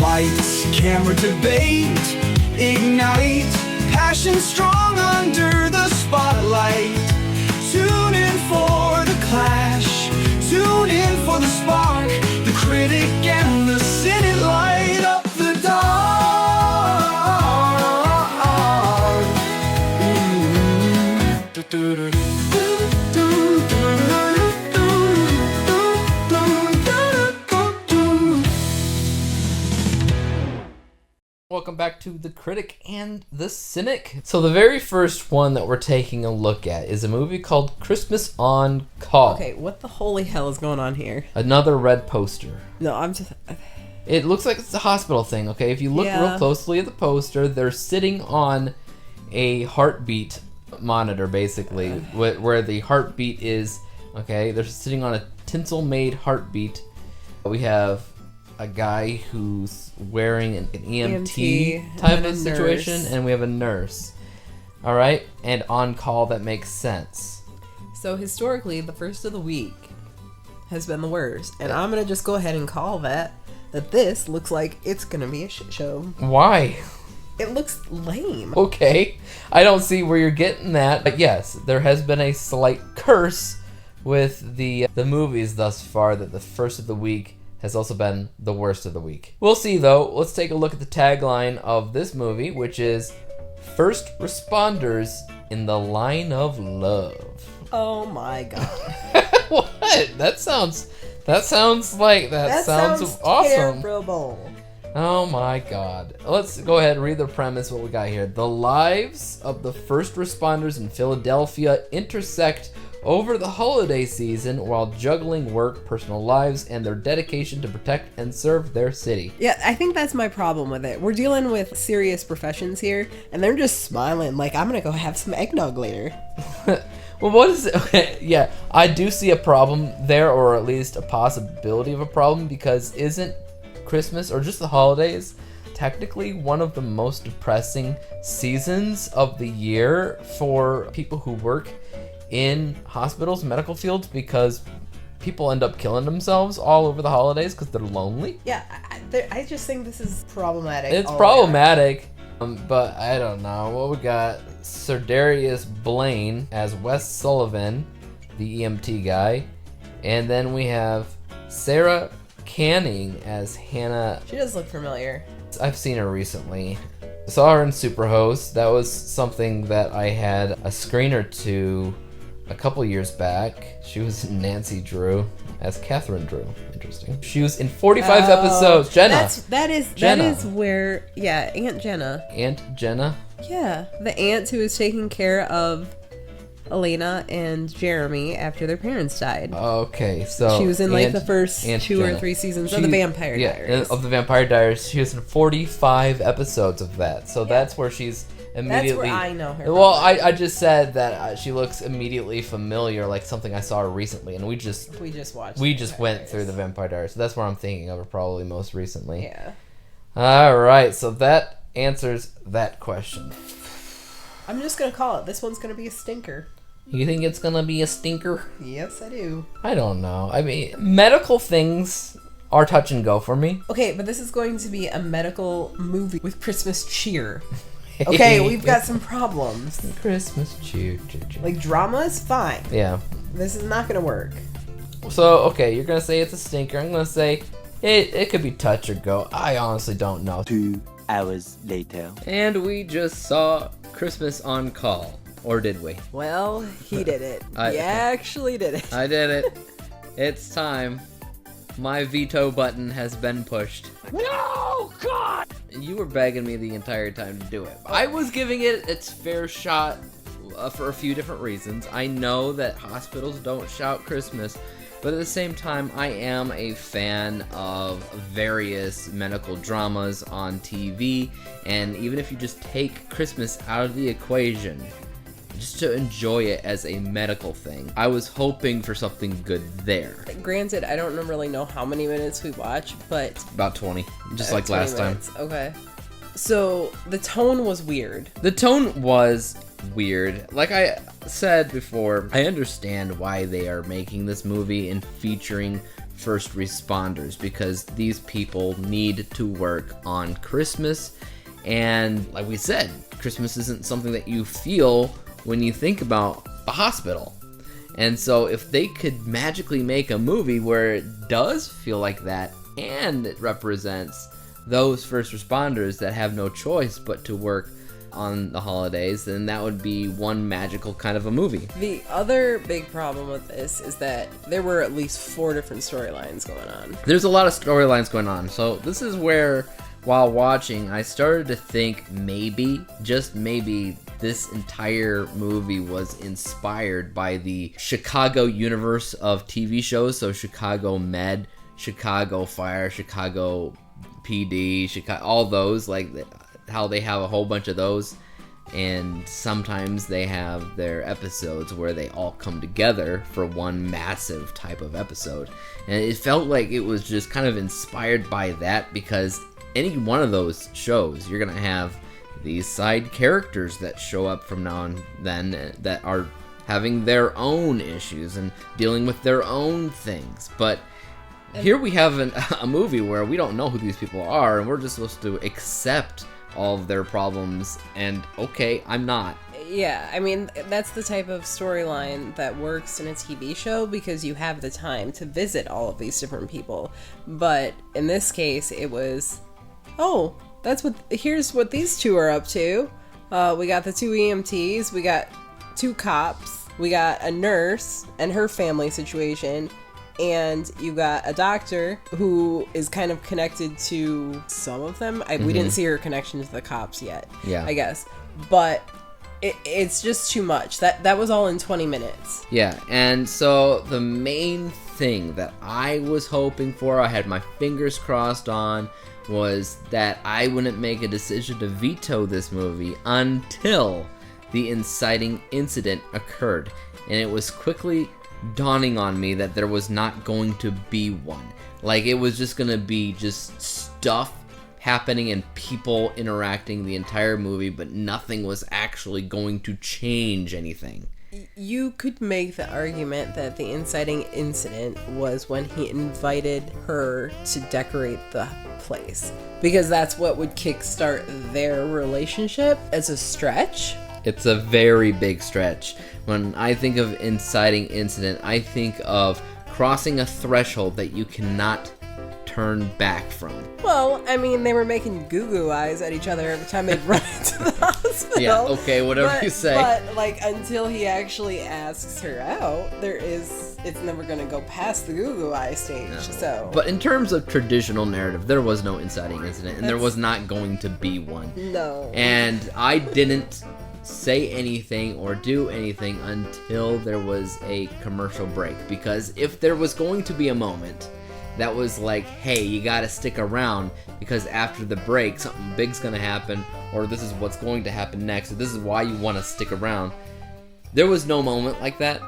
Lights, camera, debate, ignite, passion strong under the spotlight. Tune in for the clash, tune in for the spark. The critic and the cynic light up the dark. Welcome back to The Critic and The Cynic. So the very first one that we're taking a look at is a movie called Christmas on Call. Okay, what the holy hell is going on here? Another red poster. No, I'm just... It looks like it's a hospital thing, okay? If you look real closely at the poster, they're sitting on a heartbeat monitor, basically, where the heartbeat is, okay? They're sitting on a tinsel-made heartbeat. We have a guy who's wearing an EMT type of situation, and we have a nurse. All right, and on call, that makes sense. So historically, the first of the week has been the worst, and I'm gonna just go ahead and call that this looks like it's gonna be a shit show. Why? It looks lame. Okay, I don't see where you're getting that, but yes, there has been a slight curse with the movies thus far, that the first of the week has also been the worst of the week. We'll see though. Let's take a look at the tagline of this movie, which is First Responders in the Line of Love. Oh my god. What? That sounds awesome. Terrible. Oh my god. Let's go ahead and read the premise, what we got here. The lives of the first responders in Philadelphia intersect over the holiday season while juggling work, personal lives, and their dedication to protect and serve their city. Yeah, I think that's my problem with it. We're dealing with serious professions here, and they're just smiling like, I'm gonna go have some eggnog later. Well, what is it? Okay, yeah, I do see a problem there, or at least a possibility of a problem, because isn't Christmas, or just the holidays, technically one of the most depressing seasons of the year for people who work in hospitals, medical fields, because people end up killing themselves all over the holidays because they're lonely. Yeah, I just think this is problematic. It's problematic, but I don't know. What we got? Sir Darius Blaine as Wes Sullivan, the EMT guy, and then we have Sarah Canning as Hannah. She does look familiar. I've seen her recently. Saw her in Superhost. That was something that I had a screener to a couple years back. She was Nancy Drew as Catherine Drew. Interesting. She was in 45 episodes. Jenna. That is where, yeah, Aunt Jenna. Aunt Jenna? Yeah, the aunt who was taking care of Elena and Jeremy after their parents died. Okay, so she was in like the first two or three seasons of the Vampire Diaries. Of the Vampire Diaries. She was in 45 episodes of that. So that's where she's immediately. That's where I know her. Well, I just said that she looks immediately familiar, like something I saw her recently, and we just went through the Vampire Diaries. So that's where I'm thinking of her probably most recently. Yeah. All right, so that answers that question. I'm just gonna call it. This one's gonna be a stinker. You think it's gonna be a stinker? Yes, I do. I don't know. I mean, medical things are touch and go for me. Okay, but this is going to be a medical movie with Christmas cheer. Okay, we've got some problems. Christmas cheer. Like, drama is fine. Yeah. This is not gonna work. So, okay, you're gonna say it's a stinker. I'm gonna say it could be touch or go. I honestly don't know. 2 hours later. And we just saw Christmas on Call. Or did we? Well, he did it. He actually did it. I did it. It's time. My veto button has been pushed. No, God! You were begging me the entire time to do it. I was giving it its fair shot for a few different reasons. I know that hospitals don't shout Christmas, but at the same time, I am a fan of various medical dramas on TV, and even if you just take Christmas out of the equation, just to enjoy it as a medical thing, I was hoping for something good there. Granted, I don't really know how many minutes we watch, but About 20, just like last minutes. time. Okay. So, the tone was weird. The tone was weird. Like I said before, I understand why they are making this movie and featuring first responders, because these people need to work on Christmas. And like we said, Christmas isn't something that you feel when you think about a hospital. And so if they could magically make a movie where it does feel like that, and it represents those first responders that have no choice but to work on the holidays, then that would be one magical kind of a movie. The other big problem with this is that there were at least 4 different storylines going on. There's a lot of storylines going on. So this is where, while watching, I started to think maybe, just maybe, this entire movie was inspired by the Chicago universe of TV shows. So Chicago Med, Chicago Fire, Chicago PD, Chicago, all those, like how they have a whole bunch of those, and sometimes they have their episodes where they all come together for one massive type of episode. And it felt like it was just kind of inspired by that, because any one of those shows, you're gonna have these side characters that show up from now and then that are having their own issues and dealing with their own things. But here we have a movie where we don't know who these people are, and we're just supposed to accept all of their problems, and okay, I'm not. Yeah, I mean, that's the type of storyline that works in a TV show because you have the time to visit all of these different people. But in this case, it was, oh, here's what these 2 are up to. We got the 2 EMTs, we got 2 cops, we got a nurse and her family situation, and you got a doctor who is kind of connected to some of them. We didn't see her connection to the cops yet, Yeah. I guess. But it's just too much. That was all in 20 minutes. Yeah, and so the main thing that I was hoping for, I had my fingers crossed on, was that I wouldn't make a decision to veto this movie until the inciting incident occurred. And it was quickly dawning on me that there was not going to be one. Like, it was just gonna be just stuff happening and people interacting the entire movie, but nothing was actually going to change anything. You could make the argument that the inciting incident was when he invited her to decorate the place, because that's what would kickstart their relationship. As a stretch. It's a very big stretch. When I think of inciting incident, I think of crossing a threshold that you cannot turn back from. Well, I mean, they were making goo-goo eyes at each other every time they'd run into the hospital. Yeah, okay, whatever you say. But, like, until he actually asks her out, it's never going to go past the goo-goo eye stage, No. so... But in terms of traditional narrative, there was no inciting incident, and there was not going to be one. No. And I didn't say anything or do anything until there was a commercial break, because if there was going to be a moment that was like, hey, you gotta stick around because after the break something big's gonna happen, or this is what's going to happen next, or this is why you want to stick around, there was no moment like that.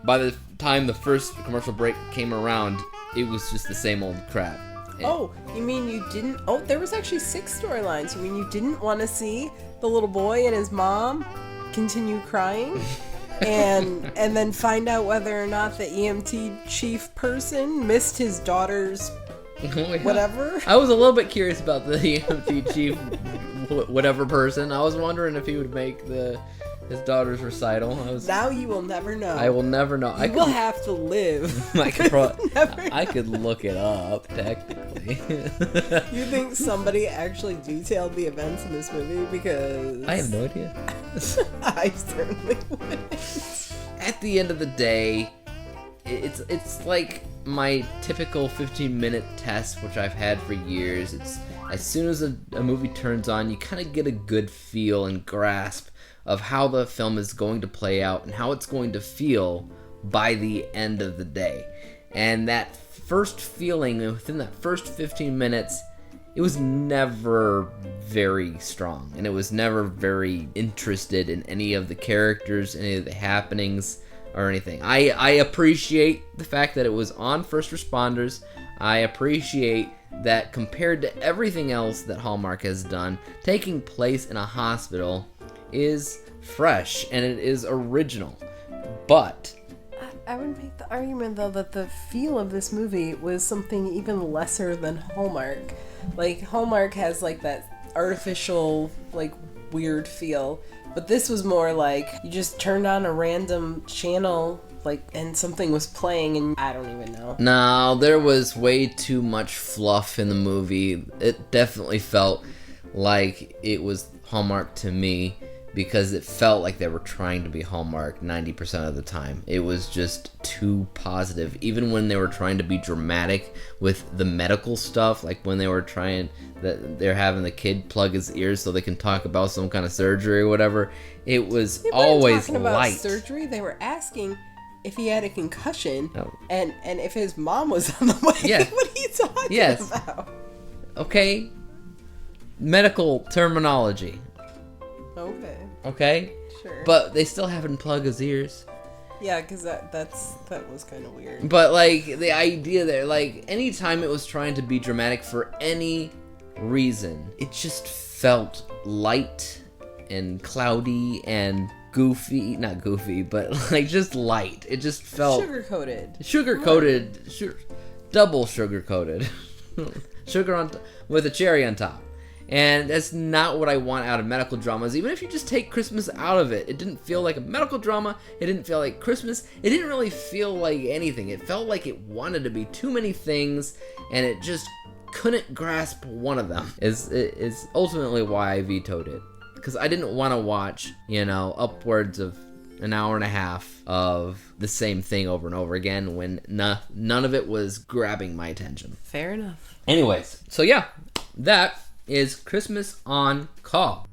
By the time the first commercial break came around, it was just the same old crap. Oh, you mean you didn't... Oh, there was actually 6 storylines. You mean you didn't want to see the little boy and his mom continue crying? and then find out whether or not the EMT chief person missed his daughter's whatever? I was a little bit curious about the EMT chief whatever person. I was wondering if he would make his daughter's recital. Now you will never know. I will never know. You will have to live. I could look it up, technically. You think somebody actually detailed the events in this movie? Because... I have no idea. I certainly would. At the end of the day, it's like my typical 15-minute test, which I've had for years. It's as soon as a movie turns on, you kind of get a good feel and grasp of how the film is going to play out and how it's going to feel by the end of the day. And that first feeling within that first 15 minutes, it was never very strong, and it was never very interested in any of the characters, any of the happenings, or anything. I appreciate the fact that it was on first responders. I appreciate that compared to everything else that Hallmark has done, taking place in a hospital is fresh and it is original. But I would make the argument, though, that the feel of this movie was something even lesser than Hallmark. Like, Hallmark has, like, that artificial, like, weird feel. But this was more like, you just turned on a random channel, like, and something was playing, and I don't even know. No, there was way too much fluff in the movie. It definitely felt like it was Hallmark to me, because it felt like they were trying to be Hallmark 90% of the time. It was just too positive. Even when they were trying to be dramatic with the medical stuff, like when they were they're having the kid plug his ears so they can talk about some kind of surgery or whatever, it was They weren't always talking about light. surgery. They were asking if he had a concussion, Oh. and if his mom was on the way. Yeah. What are you talking Yes. about? Okay? Medical terminology. Okay? Sure. But they still haven't plugged his ears. Yeah, because that was kind of weird. But, like, the idea there, like, anytime it was trying to be dramatic for any reason, it just felt light and cloudy and goofy. Not goofy, but, like, just light. It just felt... Sugar-coated. Double sugar-coated. Sugar on with a cherry on top. And that's not what I want out of medical dramas. Even if you just take Christmas out of it, it didn't feel like a medical drama. It didn't feel like Christmas. It didn't really feel like anything. It felt like it wanted to be too many things, and it just couldn't grasp one of them. Is ultimately why I vetoed it. Because I didn't want to watch, upwards of an hour and a half of the same thing over and over again when none of it was grabbing my attention. Fair enough. Anyways, so yeah, that is Christmas on Call.